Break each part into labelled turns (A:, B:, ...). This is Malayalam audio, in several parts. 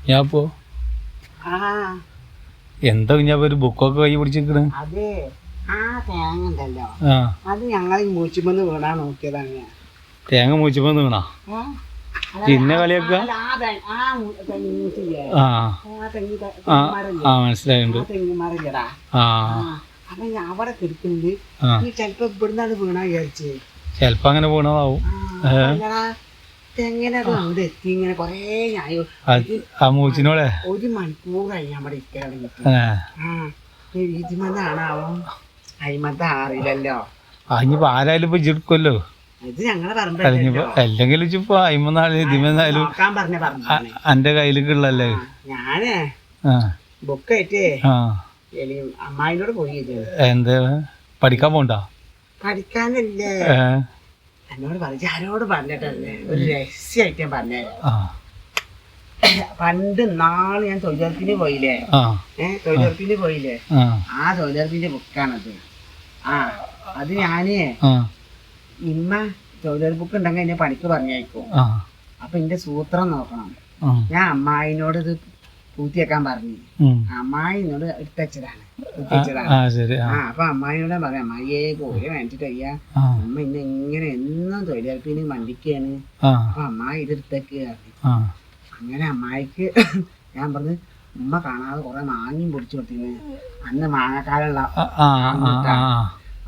A: ഞാപ്പോ എന്താ കുഞ്ഞാപ്പോ ഒരു ബുക്കൊക്കെ കൈ പിടിച്ചിരിക്കണ്?
B: അതെ, ആ തേങ്ങ ഉണ്ടല്ലോ, അത് ഞങ്ങൾ മൂച്ചിമന്ന് വീണാ നോക്കിയതാണ് ഞാൻ.
A: തേങ്ങ മൂച്ചിപ്പോ വീണാ പിന്നെ കളിയൊക്കെ? മനസ്സിലായിട്ടുണ്ട്.
B: തെങ്ങുമാരല്ലടാ, അപ്പൊ ഞാൻ അവിടെ കിടക്കുന്നത് ചെലപ്പോ ഇവിടുന്നാണ് വീണാ വിചാരിച്ചേ.
A: ചെലപ്പോ അങ്ങനെ വീണതാവും.
B: എങ്ങനെ അത് അവിടെ എത്തി? ഇങ്ങനെ കൊറേ
A: മൂച്ചിനോടെ
B: ഒരു മണിക്കൂറായി നമ്മുടെ ഇരിക്കലാണെങ്കിൽ ഇതിമന്നാണാവും അയിമത്തെ അറിയില്ലല്ലോ.
A: ഇനിയിപ്പോ ആരായാലും ഇപ്പൊ ഇരിക്കുമല്ലോ.
B: ഇത് ഞങ്ങളെ
A: അല്ലെങ്കിൽ ഇപ്പൊ അയിമന്നാലും ഇതിമെന്നാലും എന്റെ കയ്യിലേക്കുള്ളല്ലേ.
B: ഞാനേ ബുക്കായിട്ടേ അമ്മായിനോട് പോയി.
A: എന്താ പഠിക്കാൻ പോണ്ട?
B: പഠിക്കാനല്ലേ, എന്നോട് പറഞ്ഞു. ആരോട് പറഞ്ഞിട്ടല്ലേ, ഒരു രഹസ്യമായിട്ട് ഞാൻ പറഞ്ഞുതരാം. പണ്ട് നാളെ ഞാൻ തൊഴിലുറപ്പിന് പോയില്ലേ, തൊഴിലുറപ്പിന് പോയില്ലേ, ആ തൊഴിലുറപ്പിന്റെ ബുക്കാണത്. അത് ഞാന് ഇമ്മ തൊഴിലുറപ്പ് ബുക്ക് ഉണ്ടെങ്കിൽ എന്നെ പണിക്ക് പറഞ്ഞയക്കും. അപ്പൊ എന്റെ സൂത്രം നോക്കണം. ഞാൻ അമ്മായിനോട് ഇത് പൂത്തിയേക്കാൻ പറഞ്ഞു. അമ്മായിനോട് എടുത്തച്ചതാണ്. അപ്പൊ അമ്മായിനോട് പറയാം, അമ്മായിയെ കോരി വേണ്ടിട്ട് അയ്യാ അമ്മ ഇന്ന് ഇങ്ങനെ എന്നും തൊഴിലുറപ്പിന് വണ്ടിക്കാണ്, അപ്പൊ അമ്മായി ഇത് എടുത്തേക്ക് പറഞ്ഞു. അങ്ങനെ അമ്മായിക്ക് ഞാൻ പറഞ്ഞു, ഉമ്മ കാണാതെ കുറെ മാങ്ങയും പൊടിച്ചു കൊടുത്തിരുന്നു, അന്ന് മാങ്ങക്കാലുള്ള.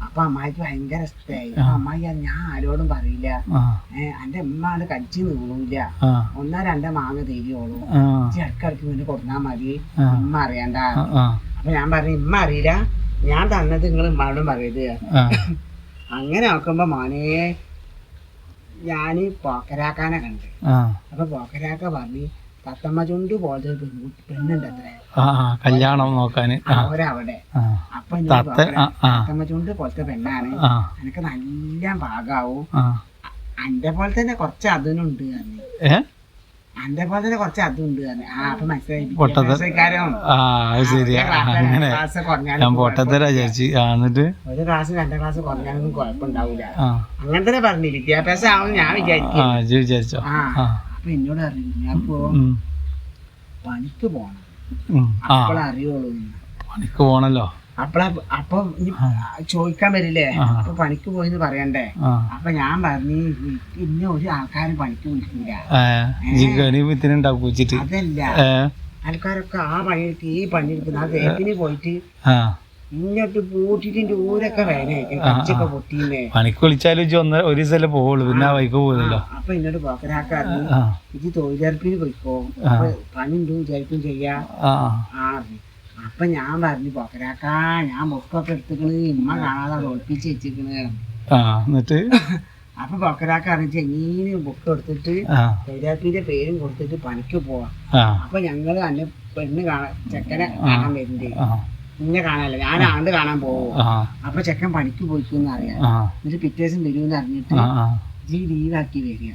B: അപ്പൊ അമ്മായിക്ക് ഭയങ്കര ഇഷ്ടമായി. അപ്പൊ അമ്മായി ഞാൻ ആരോടും പറയില്ല, എന്റെ ഉമ്മ അത് കടിച്ചു നീളൂല്ല, ഒന്നോ രണ്ടോ മാങ്ങ തരുവുള്ളൂ, ഇടക്കിടക്ക് ഇങ്ങനെ കൊടുത്താൽ മതി, ഉമ്മ അറിയണ്ട. അപ്പൊ ഞാൻ പറഞ്ഞു, ഉമ്മ അറിയില്ല, ഞാൻ തന്നത് നിങ്ങൾ ഉമ്മാരോടും പറയരുത്. അങ്ങനെ നോക്കുമ്പോ മോനെ ഞാന് പോക്കരാക്കാനെ കണ്ട്. അപ്പൊ പോക്കരാക്ക പറഞ്ഞു, തത്തമ്മ ചുണ്ട് പോലത്തെ പെണ്ണുണ്ട് അത്ര
A: കല്യാണം നോക്കാന്
B: അവരവിടെ. അപ്പൊ തത്തമ്മ ചുണ്ട് പോലത്തെ പെണ്ണാണ്, എനിക്ക് നല്ല പാകാവും, അന്റെ പോലെ തന്നെ കുറച്ച് അതിനുണ്ട് പറഞ്ഞു. അന്റെ പോലെ തന്നെ കുറച്ച് അതുണ്ട് പറഞ്ഞു. അപ്പൊ മനസ്സിലായി ഒരു ക്ലാസ് 2 ക്ലാസ് കുറഞ്ഞാലൊന്നും കുഴപ്പമുണ്ടാവൂല. അങ്ങനെ തന്നെ പറഞ്ഞു. വിദ്യാഭ്യാസം ആവുമെന്ന് ഞാൻ വിചാരിച്ചു. അപ്പൊ എന്നോട് അറിയില്ല, ഞാൻ ഇപ്പോ പണിക്ക് പോണം, അപ്പോഴേ അറിയുള്ളൂ.
A: പണിക്ക് പോണല്ലോ.
B: അപ്പൊ ചോദിക്കാൻ വരില്ലേ, അപ്പൊ പണിക്ക് പോയിന്ന് പറയണ്ടേ. അപ്പൊ ഞാൻ പറഞ്ഞു, പിന്നെ ഒരു ആൾക്കാരും പണിക്ക് വിളിക്കൂല. അതല്ല, ആൾക്കാരൊക്കെ ആ പണിയെടുത്ത് ഈ പണിയെടുക്കുന്ന ആ തേപ്പിന് പോയിട്ട് ഇങ്ങോട്ട് പൂട്ടിട്ട് ഊരൊക്കെ വേനയൊക്കെ കച്ചൊക്കെ പൊട്ടിയുന്നേ.
A: പണിക്ക് വിളിച്ചാലും ഒരു ദിവസം പോവുള്ളൂ, പിന്നെ വൈകി പോകല്ലോ.
B: അപ്പൊ എന്നോട് പോക്കരാക്കാറ് ഇത് തൊഴിലുറപ്പിന് പോയിക്കോ, പണിയുണ്ട് വിചാരിക്കും ചെയ്യാ. അപ്പൊ ഞാൻ പറഞ്ഞു, പോക്കരാക്കാ ഞാൻ ബുക്കൊക്കെ എടുത്തിക്കണ്, ഇമ്മ കാണാതെ ഒളിപ്പിച്ച് വെച്ചിരിക്കണ്.
A: എന്നിട്ട്
B: അപ്പൊ പോക്കരാക്ക അറിയിച്ച് എങ്ങനെ ബുക്ക് എടുത്തിട്ട് തൊഴിലുറപ്പിന്റെ പേരും കൊടുത്തിട്ട് പണിക്ക് പോവാ. അപ്പൊ ഞങ്ങള് അന്നെ പെണ്ണ് കാണാൻ ചെക്കനെ കാണാൻ വരുന്നുണ്ട്. ഇന്നെ കാണാനല്ല, ഞാൻ ആണ്ട് കാണാൻ പോവും. അപ്പൊ ചെക്കൻ പണിക്ക് പോയിക്കൂന്ന് അറിയാം. എന്നിട്ട് പിറ്റേ ദിവസം വരുമെന്ന് അറിഞ്ഞിട്ട് ലീവാക്കി വരിക.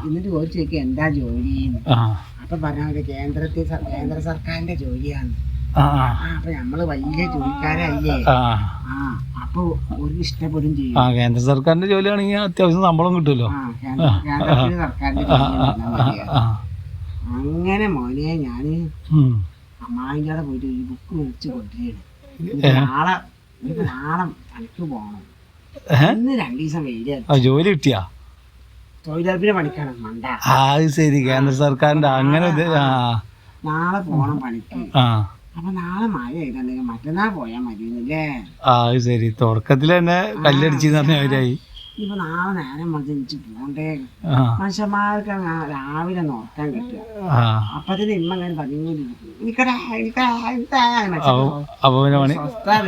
B: എന്നിട്ട് ഒരു ചോദിക്കുക എന്താ ജോലിന്ന്. അപ്പൊ പറഞ്ഞ കേന്ദ്ര സർക്കാരിന്റെ ജോലിയാണ്. അപ്പൊ നമ്മള് വലിയ ജോലിക്കാരല്ലേ. അപ്പൊ ഒരു ഇഷ്ടപ്പെടും ചെയ്യും.
A: കേന്ദ്ര സർക്കാരിന്റെ ജോലിയാണെങ്കിൽ അത്യാവശ്യം ശമ്പളം കിട്ടുമല്ലോ.
B: കേന്ദ്രത്തിന്റെ സർക്കാരിന്റെ ജോലി. അങ്ങനെ മോനെ ഞാന് അമ്മായിൻ്റെ അവിടെ പോയിട്ട് ഈ ബുക്ക് മേടിച്ച് കൊണ്ടുവരികയാണ്. നാളെ പണിക്ക് പോകണം. ഇന്ന് 2 ദിവസം വെയില്.
A: ജോലി കിട്ടിയാ?
B: തൊഴിലുറപ്പിനെ പണിക്കാണ് മണ്ട.
A: ശരി, കേന്ദ്ര സർക്കാരിന്റെ അങ്ങനെ.
B: നാളെ പോണം പണിക്ക്. അപ്പൊ നാളെ മഴ ചെയ്തിട്ടുണ്ടെങ്കിൽ മറ്റന്നാൾ പോയാൽ മതിയെന്നല്ലേ.
A: ശരി, തുടക്കത്തിൽ തന്നെ കല്ലടിച്ചെന്ന് പറഞ്ഞവരായി.
B: ഇപ്പൊ നാളെ നേരം മറിച്ച് പോണ്ടേ. മനുഷ്യന്മാർക്ക് രാവിലെ നോക്കാൻ കിട്ടുക. അപ്പത്തിന് ഇമ്മ അങ്ങനെ പറഞ്ഞു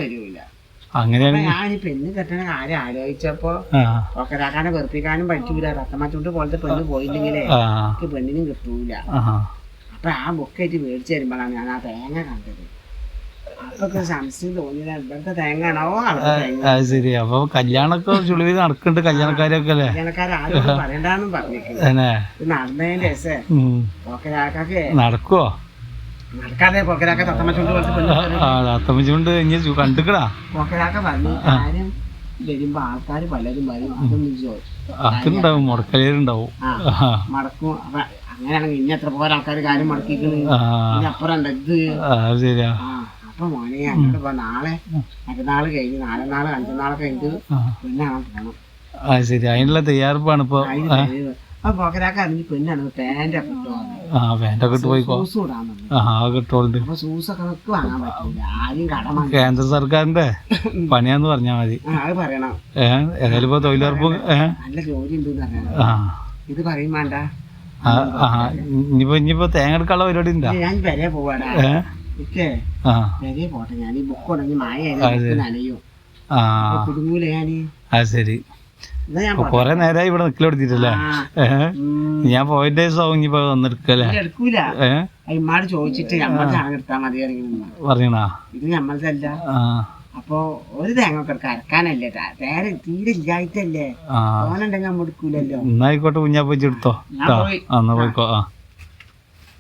B: തരൂല.
A: അങ്ങനെയാണ്
B: ഞാൻ പെണ്ണ് കെട്ടണ കാര്യം ആലോചിച്ചപ്പോ ഒക്കരാക്കാനെ വെറുപ്പിക്കാനും പറ്റൂല. തത്തമ്മച്ചൂണ്ട് പോലത്തെ പെണ്ണ് പോയില്ലെങ്കിലേ എനിക്ക് പെണ്ണിനും കിട്ടൂല. അപ്പൊ ആ ബുക്കായിട്ട് മേടിച്ചു തരുമ്പോഴാണ് ഞാൻ ആ തേങ്ങ കണ്ടത്. അപ്പൊക്കെ സംശയം തോന്നിയില്ല, ഇവിടുത്തെ തേങ്ങ ആണോ അവിടുത്തെ തേങ്ങ.
A: ശരി, അപ്പൊ കല്യാണൊക്കെ ചുളിവ് നടക്കുന്നുണ്ട്. കല്യാണക്കാരൊക്കെ അല്ലേ?
B: കല്യാണക്കാരും പറയണ്ടെന്നും പറഞ്ഞിരിക്കുന്നത് നടന്നതിന്റെ രസേ. പോക്കരാക്കൊക്കെ
A: നടക്കുവോ?
B: നടക്കാതെ പോക്കരാക്ക തത്തമ്മച്ചൂണ്ട്
A: തത്തമ്മച്ചൂണ്ട് കണ്ടിക്കടാ.
B: പോക്കരാക്ക പറഞ്ഞു കാര്യം വരുമ്പോ ആൾക്കാര് പലരും പറയും അതൊന്നും
A: അതുണ്ടാവും മുടക്കലുണ്ടാവും.
B: മടക്കും. അപ്പൊ അങ്ങനെയാണെങ്കിൽ ഇനി എത്ര പോലെ ആൾക്കാർ കാര്യം മടക്കിക്കണ്. അപ്പുറം ഉണ്ട് ഇത്.
A: ശരിയാ.
B: അപ്പൊ മോനെ എന്നോട് ഇപ്പൊ നാളെ മറ്റന്നാള് കഴിഞ്ഞ് 4 നാള് 5 നാളൊക്കെ കഴിഞ്ഞ് പെണ്ണാണ് പോണം.
A: ശരി, അതിനുള്ള തയ്യാറെടുപ്പാണ് ഇപ്പൊ.
B: അപ്പൊ പോക്കരാക്ക അറിഞ്ഞ് പെണ്ണാണ് പാൻറ്റൊക്കെ
A: പാൻറ്റൊക്കെ ഇട്ട് പോയിക്കോ.
B: ഷൂസ് ഇടാൻ
A: കിട്ടോളുണ്ട്.
B: അപ്പൊ ഷൂസൊക്കെ നമുക്ക് വാങ്ങാൻ പറ്റില്ല. ആദ്യം കടമ
A: കേന്ദ്ര സർക്കാരിന്റെ പണിയാന്ന് പറഞ്ഞാ മതി.
B: അത് പറയണം.
A: ഏതായാലും ഇപ്പൊ തൊഴിലുറപ്പ്
B: നല്ല ജോലി ഉണ്ട് പറയണം. ഇത് പറയും വേണ്ട.
A: ഇനിയിപ്പോ തേങ്ങ എടുക്കാനുള്ള പരിപാടി ഉണ്ടാ?
B: ഞാൻ വരെ പോവാടാ. വരെ പോട്ടെ. ഞാൻ ഈ ബുക്ക് ഉടങ്ങി മായ നനയോ കുടുങ്ങൂല ഞാന്.
A: ശരി. കൊറേ നേരമായി ഇവിടെ നിക്കലെടുത്തിട്ടല്ലേ? ഞാൻ പോയിന്റ് ദിവസം ഇനിയിപ്പോ വന്നെടുക്കല്ലേ?
B: എടുക്കൂല. ഇമ്മാട് ചോദിച്ചിട്ട് ഞമ്മൾക്കാണ് എടുത്താൽ മതി
A: പറഞ്ഞാ.
B: ഇത് ഞമ്മൾക്കല്ല. അപ്പൊ ഒരു തേങ്ങ ഒക്കെ അരക്കാനല്ലേ, നേരെ തീരെ ഇല്ലായിട്ടല്ലേ. ഓനുണ്ടെങ്കിൽ നമ്മ എടുക്കൂലല്ലോ.
A: എന്നായിക്കോട്ടെ, കുഞ്ഞാ പോയി എടുത്തോ. എന്നാ പോയിക്കോ.